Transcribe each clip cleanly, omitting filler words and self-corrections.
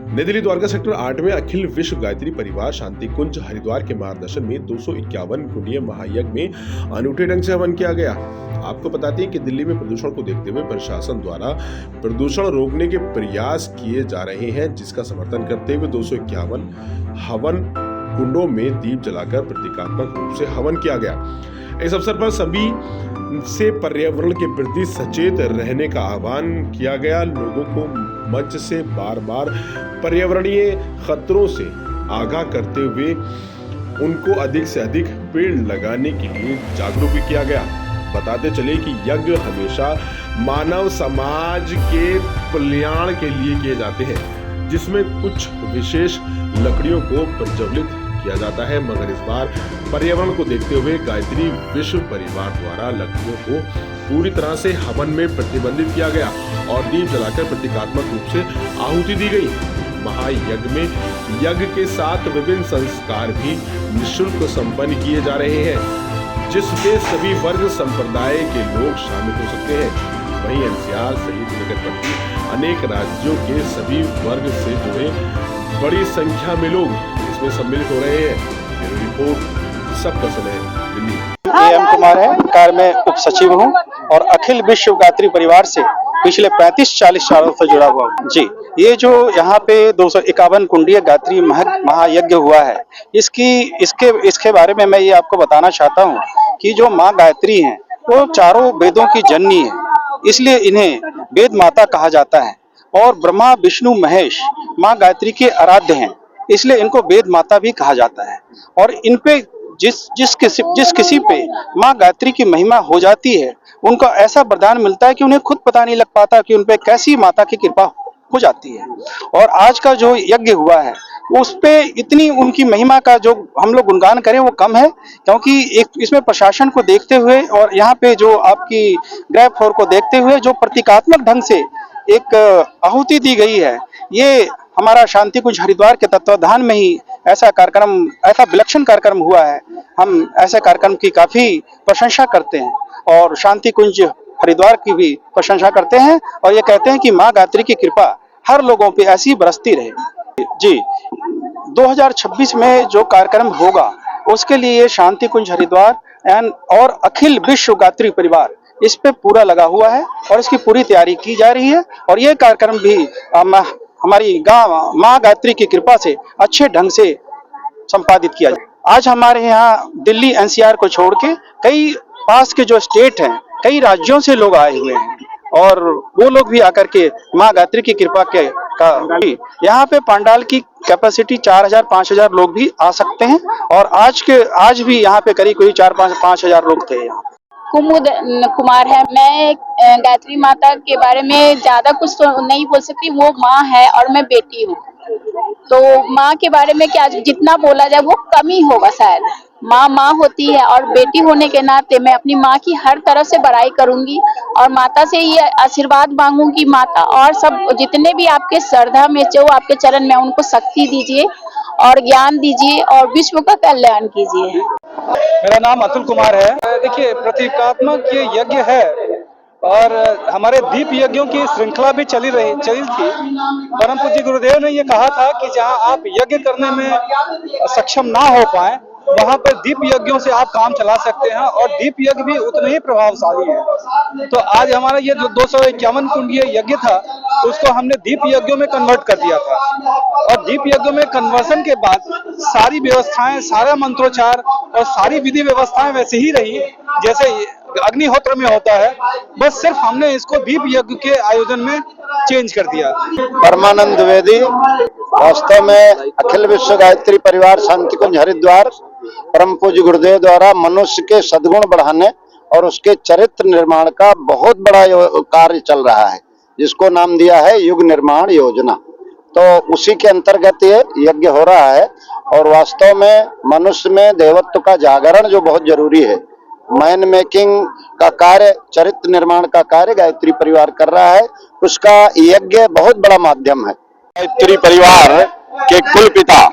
नई दिल्ली द्वारका सेक्टर 8 में अखिल विश्व गायत्री परिवार शांति कुंज हरिद्वार के मार्गदर्शन में 251 कुंडीय महायज्ञ में अनूठे ढंग से हवन किया गया। आपको बताते हैं कि दिल्ली में प्रदूषण को देखते हुए प्रशासन द्वारा प्रदूषण रोकने के प्रयास किए जा रहे हैं, जिसका समर्थन करते हुए 251 हवन कुंडों में दीप जलाकर प्रतीकात्मक रूप से हवन किया गया। इस अवसर पर सभी से पर्यावरण के प्रति सचेत रहने का आह्वान किया गया। लोगों को मंच से बार बार पर्यावरणीय खतरों से आगाह करते हुए उनको अधिक से अधिक पेड़ लगाने के लिए जागरूक भी किया गया। बताते चले कि यज्ञ हमेशा मानव समाज के कल्याण के लिए किए जाते हैं, जिसमें कुछ विशेष लकड़ियों को प्रज्वलित किया जाता है, मगर इस बार पर्यावरण को देखते हुए गायत्री विश्व परिवार द्वारा लकड़ियों को पूरी तरह से हवन में प्रतिबंधित किया गया और दीप जलाकर प्रतीकात्मक रूप से आहुति दी गई। महायज्ञ में यज्ञ के साथ विभिन्न संस्कार भी निःशुल्क संपन्न किए जा रहे हैं, जिसमें सभी वर्ग संप्रदाय के लोग शामिल हो सकते हैं। वहीं एनसीआर सहित निकटवर्ती अनेक राज्यों के सभी वर्ग से जुड़े बड़ी संख्या में लोग इसमें सम्मिलित हो रहे हैं। रिपोर्ट सबका समय दिल्ली। एम कुमार है, कार में उप सचिव हूँ और अखिल विश्व गायत्री परिवार से पिछले 35-40 सालों से जुड़ा हुआ हूँ। जी, ये जो यहाँ पे 251 कुंडीय गायत्री महायज्ञ हुआ है, इसके बारे में मैं ये आपको बताना चाहता हूँ कि जो माँ गायत्री हैं वो चारों वेदों की जननी है, इसलिए इन्हें वेद माता कहा जाता है। और ब्रह्मा विष्णु महेश माँ गायत्री के आराध्य हैं, इसलिए इनको वेद माता भी कहा जाता है। और इन पे जिस किसी पे माँ गायत्री की महिमा हो जाती है, उनको ऐसा वरदान मिलता है कि उन्हें खुद पता नहीं लग पाता कि उन पे कैसी माता की कृपा हो जाती है। और आज का जो यज्ञ हुआ है उस पे इतनी उनकी महिमा का जो हम लोग गुणगान करें वो कम है, क्योंकि एक इसमें प्रशासन को देखते हुए और यहाँ पे जो आपकी ग्रह फ्लोर को देखते हुए जो प्रतीकात्मक ढंग से एक आहुति दी गई है, ये हमारा शांति कुंज हरिद्वार के तत्वाधान में ही ऐसा विलक्षण कार्यक्रम हुआ है। हम ऐसे कार्यक्रम की काफी प्रशंसा करते हैं और शांति कुंज हरिद्वार की भी प्रशंसा करते हैं और ये कहते हैं कि माँ गायत्री की कृपा हर लोगों पे ऐसी बरसती रहे। जी, 2026 में जो कार्यक्रम होगा उसके लिए शांति कुंज हरिद्वार और अखिल विश्व गायत्री परिवार इस पे पूरा लगा हुआ है और इसकी पूरी तैयारी की जा रही है। और ये कार्यक्रम भी हमारी माँ गायत्री की कृपा से अच्छे ढंग से संपादित किया जाए। आज हमारे यहाँ दिल्ली एनसीआर को छोड़ के कई पास के जो स्टेट हैं, कई राज्यों से लोग आए हुए हैं और वो लोग भी आकर के माँ गायत्री की कृपा यहाँ पे पंडाल की कैपेसिटी 4000-5000 लोग भी आ सकते हैं। और आज भी यहाँ पे करीब 4-5 लोग थे। यहाँ कुमुद कुमार है। मैं गायत्री माता के बारे में ज्यादा कुछ तो नहीं बोल सकती, वो माँ है और मैं बेटी हूँ, तो माँ के बारे में क्या जितना बोला जाए वो कम ही होगा शायद। माँ होती है और बेटी होने के नाते मैं अपनी माँ की हर तरह से बड़ाई करूंगी और माता से ये आशीर्वाद मांगूंगी, माता और सब जितने भी आपके श्रद्धा में जो आपके चरण में, उनको शक्ति दीजिए और ज्ञान दीजिए और विश्व का कल्याण कीजिए। मेरा नाम अतुल कुमार है। देखिए, प्रतीकात्मक ये यज्ञ है और हमारे दीप यज्ञों की श्रृंखला भी चली थी। परम पूज्य गुरुदेव ने ये कहा था कि जहां आप यज्ञ करने में सक्षम ना हो पाए, वहां पर दीप यज्ञों से आप काम चला सकते हैं और दीप यज्ञ भी उतने ही प्रभावशाली है। तो आज हमारा ये जो 251 कुंडीय यज्ञ था उसको हमने दीप यज्ञों में कन्वर्ट कर दिया था और दीप यज्ञों में कन्वर्सन के बाद सारी व्यवस्थाएं, सारा मंत्रोच्चार और सारी विधि व्यवस्थाएं वैसे ही रही जैसे अग्निहोत्र में होता है, बस सिर्फ हमने इसको दीप यज्ञ के आयोजन में चेंज कर दिया। परमानंद द्विवेदी, वास्तव में अखिल विश्व गायत्री परिवार शांति कुंज हरिद्वार परम पूज्य गुरुदेव द्वारा मनुष्य के सद्गुण बढ़ाने और उसके चरित्र निर्माण का बहुत बड़ा कार्य चल रहा है, जिसको नाम दिया है युग निर्माण योजना। तो उसी के अंतर्गत ये यज्ञ हो रहा है और वास्तव में मनुष्य में देवत्व का जागरण जो बहुत जरूरी है, मैन मेकिंग का कार्य, चरित्र निर्माण का कार्य गायत्री परिवार कर रहा है, उसका यज्ञ बहुत बड़ा माध्यम है। गायत्री परिवार के कुल पिता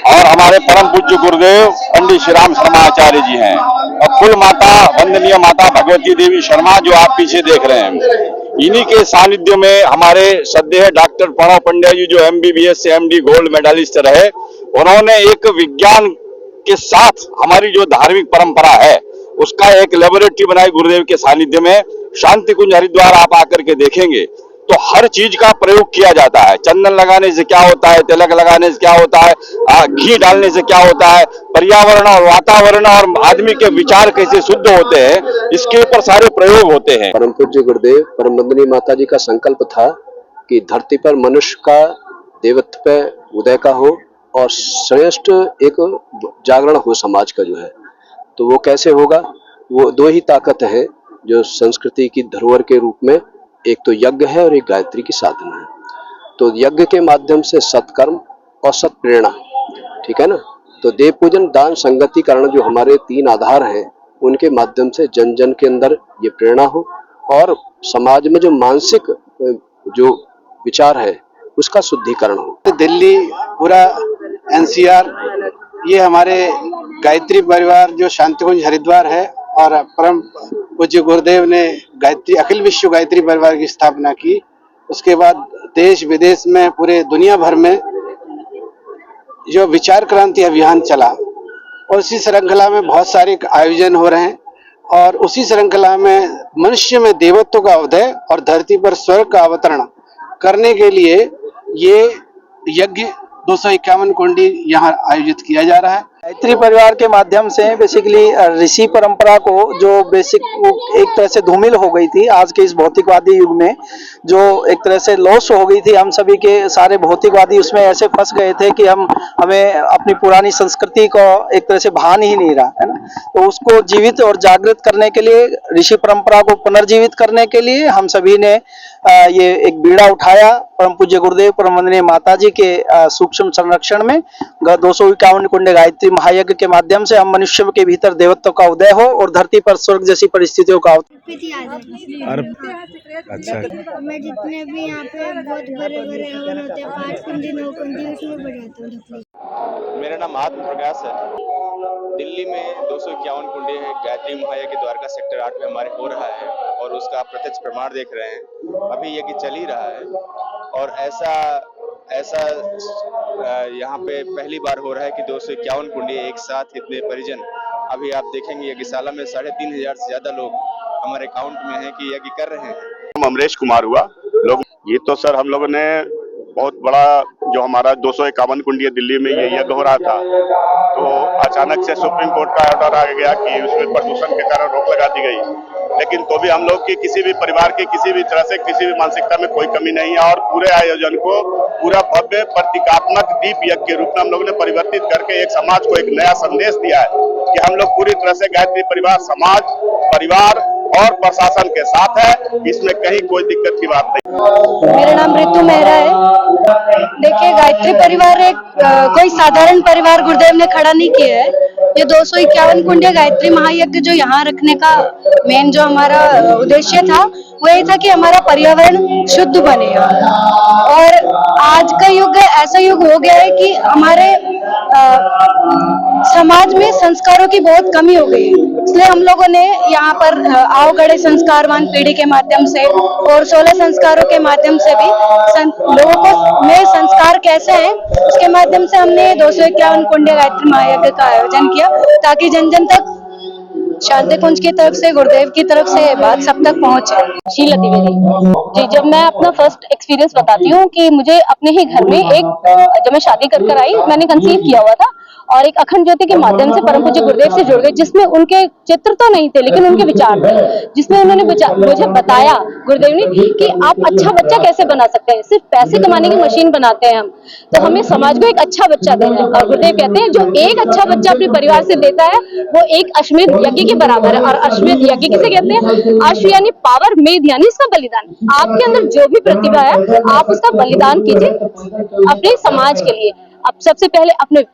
और हमारे परम पूज्य गुरुदेव पंडित श्री राम शर्मा आचार्य जी हैं और कुल माता वंदनीय माता भगवती देवी शर्मा जो आप पीछे देख रहे हैं, इन्हीं के सानिध्य में हमारे श्रद्धेय डॉक्टर प्रणव पंड्या जी, जो MBBS से MD गोल्ड मेडलिस्ट रहे, उन्होंने एक विज्ञान के साथ हमारी जो धार्मिक परंपरा है उसका एक लेबोरेटरी बनाई गुरुदेव के सानिध्य में। शांति कुंज हरिद्वार आप आकर के देखेंगे तो हर चीज का प्रयोग किया जाता है। चंदन लगाने से क्या होता है, तिलक लगाने से क्या होता है, घी डालने से क्या होता है, पर्यावरण और वातावरण और आदमी के विचार कैसे शुद्ध होते हैं, इसके ऊपर सारे प्रयोग होते हैं। परम पूज्य गुरुदेव परम वंदनीय माता जी का संकल्प था कि धरती पर मनुष्य का देवत्व पे उदय का हो और श्रेष्ठ एक जागरण हो समाज का जो है। तो वो कैसे होगा? वो दो ही ताकत है जो संस्कृति की धरोहर के रूप में, एक तो यज्ञ है और एक गायत्री की साधना है। तो यज्ञ के माध्यम से सत्कर्म और सत प्रेरणा, ठीक है ना। तो देव पूजन, दान, संगति, कारण जो हमारे तीन आधार हैं, उनके माध्यम से जन जन के अंदर ये प्रेरणा हो और समाज में जो मानसिक जो विचार है उसका शुद्धिकरण हो। दिल्ली, पूरा NCR, ये हमारे गायत्री परिवार जो शांति कुंज हरिद्वार है और परम पूज्य गुरुदेव ने गायत्री अखिल विश्व गायत्री परिवार की स्थापना की। उसके बाद देश विदेश में, पूरे दुनिया भर में जो विचार क्रांति अभियान चला और उसी श्रृंखला में बहुत सारे आयोजन हो रहे हैं और उसी श्रृंखला में मनुष्य में देवत्व का उदय और धरती पर स्वर्ग का अवतरण करने के लिए ये यज्ञ 251 कुंडी यहाँ आयोजित किया जा रहा है। गायत्री परिवार के माध्यम से बेसिकली ऋषि परंपरा को जो बेसिक एक तरह से धूमिल हो गई थी आज के इस भौतिकवादी युग में, जो एक तरह से लॉस हो गई थी। हम सभी के सारे भौतिकवादी उसमें ऐसे फंस गए थे कि हमें अपनी पुरानी संस्कृति को एक तरह से भान ही नहीं रहा है ना। तो उसको जीवित और जागृत करने के लिए, ऋषि परंपरा को पुनर्जीवित करने के लिए हम सभी ने ये एक बीड़ा उठाया। परम पूज्य गुरुदेव परम वंदनीय माता जी के सूक्ष्म संरक्षण में 251 कुंड गायत्री महायज्ञ के माध्यम से हम मनुष्य के भीतर देवत्व का उदय हो और धरती पर स्वर्ग जैसी परिस्थितियों का अच्छा, मैं जितने भी यहाँ पे बहुत बड़े बड़े हवन होते हैं, 5 कुंडी 9 कुंडी, उसमें बजाता हूँ। मेरा नाम आत्म प्रकाश है। दिल्ली में 251 कुंडी है गायत्री महायज्ञ द्वारका सेक्टर 8 में हमारे हो रहा है और उसका आप प्रत्यक्ष प्रमाण देख रहे हैं। अभी यज्ञ चल ही रहा है और ऐसा यहाँ पे पहली बार हो रहा है कि 251 कुंडी एक साथ इतने परिजन, अभी आप देखेंगे यज्ञशाला में 3500 से ज्यादा लोग हमारे अकाउंट में हैं कि यज्ञ कर रहे हैं। अमरेश कुमार हुआ लोग। ये तो सर हम लोगों ने बहुत बड़ा जो हमारा 251 कुंडी दिल्ली में ये यज्ञ हो रहा था, तो अचानक से सुप्रीम कोर्ट का ऑर्डर आ गया कि उसमें प्रदूषण के कारण रोक लगा दी गई। लेकिन तो भी हम लोग की किसी भी परिवार की किसी भी तरह से किसी भी मानसिकता में कोई कमी नहीं है और पूरे आयोजन को पूरा भव्य प्रतीकात्मक दीप यज्ञ के रूप में हम लोगों ने परिवर्तित करके एक समाज को एक नया संदेश दिया है कि हम लोग पूरी तरह से गायत्री परिवार समाज, परिवार और प्रशासन के साथ है। इसमें कहीं कोई दिक्कत की बात नहीं। मेरा नाम ऋतु मेहरा है। देखिए, गायत्री परिवार एक कोई साधारण परिवार गुरुदेव ने खड़ा नहीं किया है। ये 251 कुंडी गायत्री महायज्ञ जो यहाँ रखने का मेन जो हमारा उद्देश्य था वो ये था कि हमारा पर्यावरण शुद्ध बने। और आज का युग ऐसा युग हो गया है कि हमारे समाज में संस्कारों की बहुत कमी हो गई है। इसलिए हम लोगों ने यहाँ पर आओ गढ़े संस्कारवान पीढ़ी के माध्यम से और 16 संस्कारों के माध्यम से भी लोगों को में संस्कार कैसे हैं उसके माध्यम से हमने 251 कुंडी गायत्री महायज्ञ का आयोजन किया ताकि जन जन तक शांति कुंज की तरफ से, गुरुदेव की तरफ से ये बात सब तक पहुंचे। शीला द्विवेदी जी। जब मैं अपना फर्स्ट एक्सपीरियंस बताती हूँ कि मुझे अपने ही घर में जब मैं शादी कर आई, मैंने कंसीव किया हुआ था और एक अखंड ज्योति के माध्यम से परम पूज्य गुरुदेव से जुड़ गए, जिसमें उनके चित्र तो नहीं थे लेकिन उनके विचार थे, जिसमें उन्होंने मुझे बताया गुरुदेव ने कि आप अच्छा बच्चा कैसे बना सकते हैं। सिर्फ पैसे कमाने की मशीन बनाते हैं हम, तो हमें समाज को एक अच्छा बच्चा देना है। और गुरुदेव कहते हैं जो एक अच्छा बच्चा अपने परिवार से देता है वो एक अश्वमेध यज्ञ के बराबर है। और अश्वमेध यज्ञ किसे कहते हैं? अश्व यानी पावर, मेध यानी इसका बलिदान। आपके अंदर जो भी प्रतिभा है आप उसका बलिदान कीजिए अपने समाज के लिए। अब सबसे पहले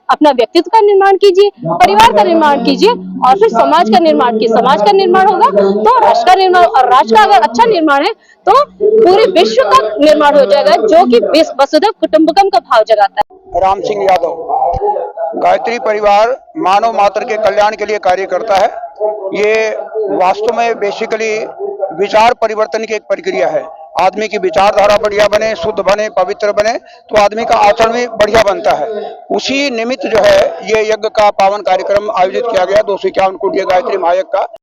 अपना व्यक्तित्व का निर्माण कीजिए, परिवार का निर्माण कीजिए और फिर समाज का निर्माण कीजिए। समाज का निर्माण होगा तो राष्ट्र का निर्माण, और राष्ट्र का अगर अच्छा निर्माण है तो पूरे विश्व का निर्माण हो जाएगा, जो कि वसुधैव कुटुंबकम का भाव जगाता है। राम सिंह यादव। गायत्री परिवार मानव मात्र के कल्याण के लिए कार्य करता है। ये वास्तव में बेसिकली विचार परिवर्तन की एक प्रक्रिया है। आदमी की विचारधारा बढ़िया बने, शुद्ध बने, पवित्र बने, तो आदमी का आचरण भी बढ़िया बनता है। उसी निमित्त जो है ये यज्ञ का पावन कार्यक्रम आयोजित किया गया 251 कुंडीय गायत्री महायज्ञ का।